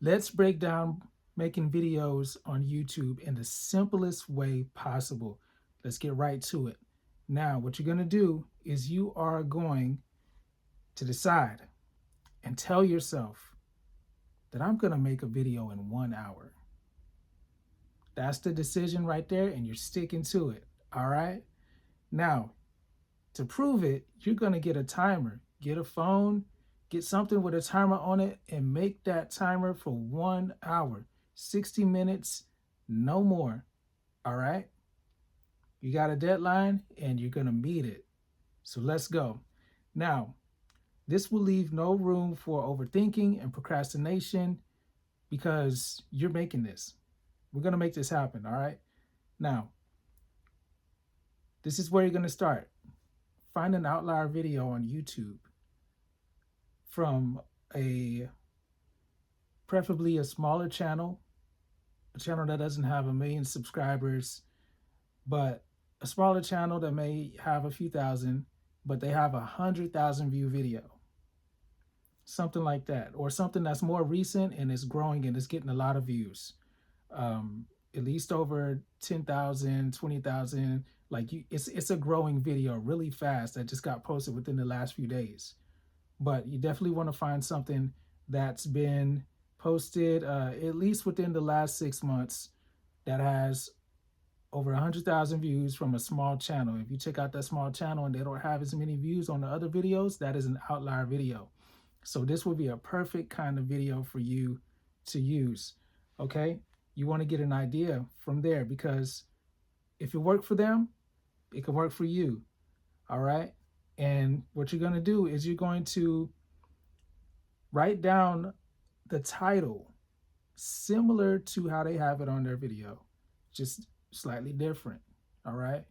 Let's break down making videos on YouTube in the simplest way possible. Let's get right to it. Now, what you're going to do is you are going to decide and tell yourself that I'm going to make a video in 1 hour. That's the decision right there, and you're sticking to it. All right. Now, to prove it, you're going to get a timer. Get a phone, get something with a timer on it, and make that timer for 1 hour, 60 minutes, no more. All right. You got a deadline and you're going to meet it. So let's go. Now, this will leave no room for overthinking and procrastination because you're making this. We're going to make this happen. All right. Now, this is where you're going to start. Find an outlier video on YouTube from preferably a smaller channel, a channel that doesn't have 1 million subscribers, but a smaller channel that may have a few thousand, but they have 100,000 view video. Something like that, or something that's more recent and is growing and is getting a lot of views. At least over 10,000, 20,000. It's a growing video really fast that just got posted within the last few days. But you definitely want to find something that's been posted at least within the last 6 months that has over 100,000 views from a small channel. If you check out that small channel and they don't have as many views on the other videos, that is an outlier video. So this will be a perfect kind of video for you to use. Okay, you want to get an idea from there, because if it worked for them, it can work for you. All right. And what you're going to do is you're going to write down the title similar to how they have it on their video, just slightly different. All right.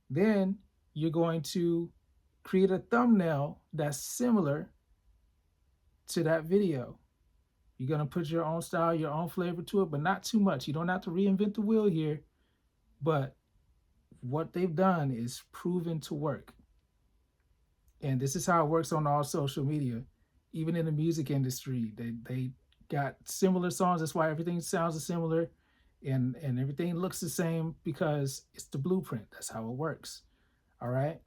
Then you're going to create a thumbnail that's similar to that video. You're going to put your own style, your own flavor to it, but not too much. You don't have to reinvent the wheel here, but what they've done is proven to work. And this is how it works on all social media. Even in the music industry, they got similar songs. That's why everything sounds similar and everything looks the same, because it's the blueprint. That's how it works. All right.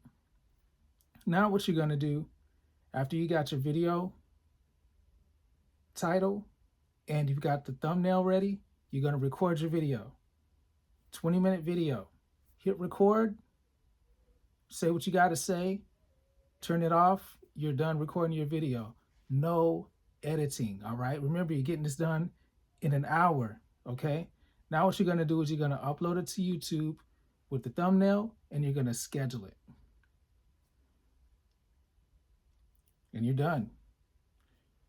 Now what you're going to do after you got your video title and you've got the thumbnail ready, you're going to record your video. 20-minute video. Hit record. Say what you got to say. Turn it off. You're done recording your video. No editing. All right. Remember, you're getting this done in an hour. Okay. Now what you're going to do is you're going to upload it to YouTube with the thumbnail and you're going to schedule it. And you're done.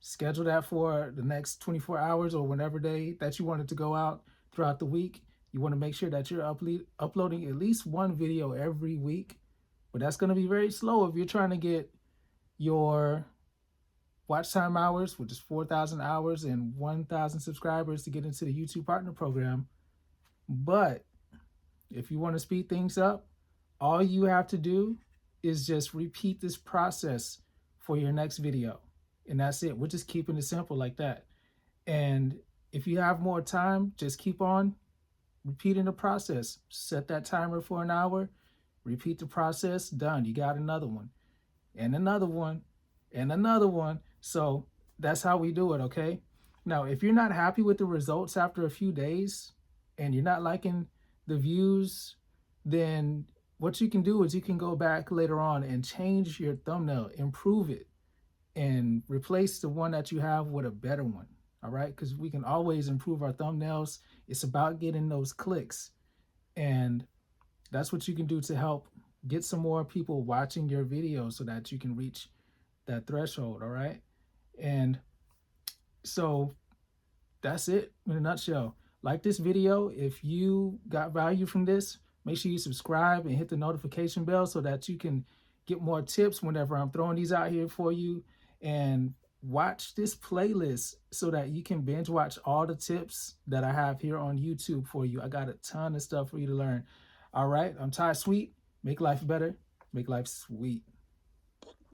Schedule that for the next 24 hours or whenever day that you want it to go out throughout the week. You want to make sure that you're uploading at least one video every week. But that's going to be very slow if you're trying to get your watch time hours, which is 4,000 hours and 1,000 subscribers to get into the YouTube Partner Program. But if you want to speed things up, all you have to do is just repeat this process for your next video. And that's it. We're just keeping it simple like that. And if you have more time, just keep on repeating the process. Set that timer for an hour, repeat the process, done. You got another one and another one and another one. So that's how we do it. Okay. Now, if you're not happy with the results after a few days and you're not liking the views, then what you can do is you can go back later on and change your thumbnail, improve it, and replace the one that you have with a better one. All right. Because we can always improve our thumbnails. It's about getting those clicks. And that's what you can do to help get some more people watching your video so that you can reach that threshold. All right. And so that's it in a nutshell. Like this video. If you got value from this, make sure you subscribe and hit the notification bell so that you can get more tips whenever I'm throwing these out here for you. And watch this playlist so that you can binge watch all the tips that I have here on YouTube for you. I got a ton of stuff for you to learn. All right. I'm Ty Sweet. Make life better. Make life sweet.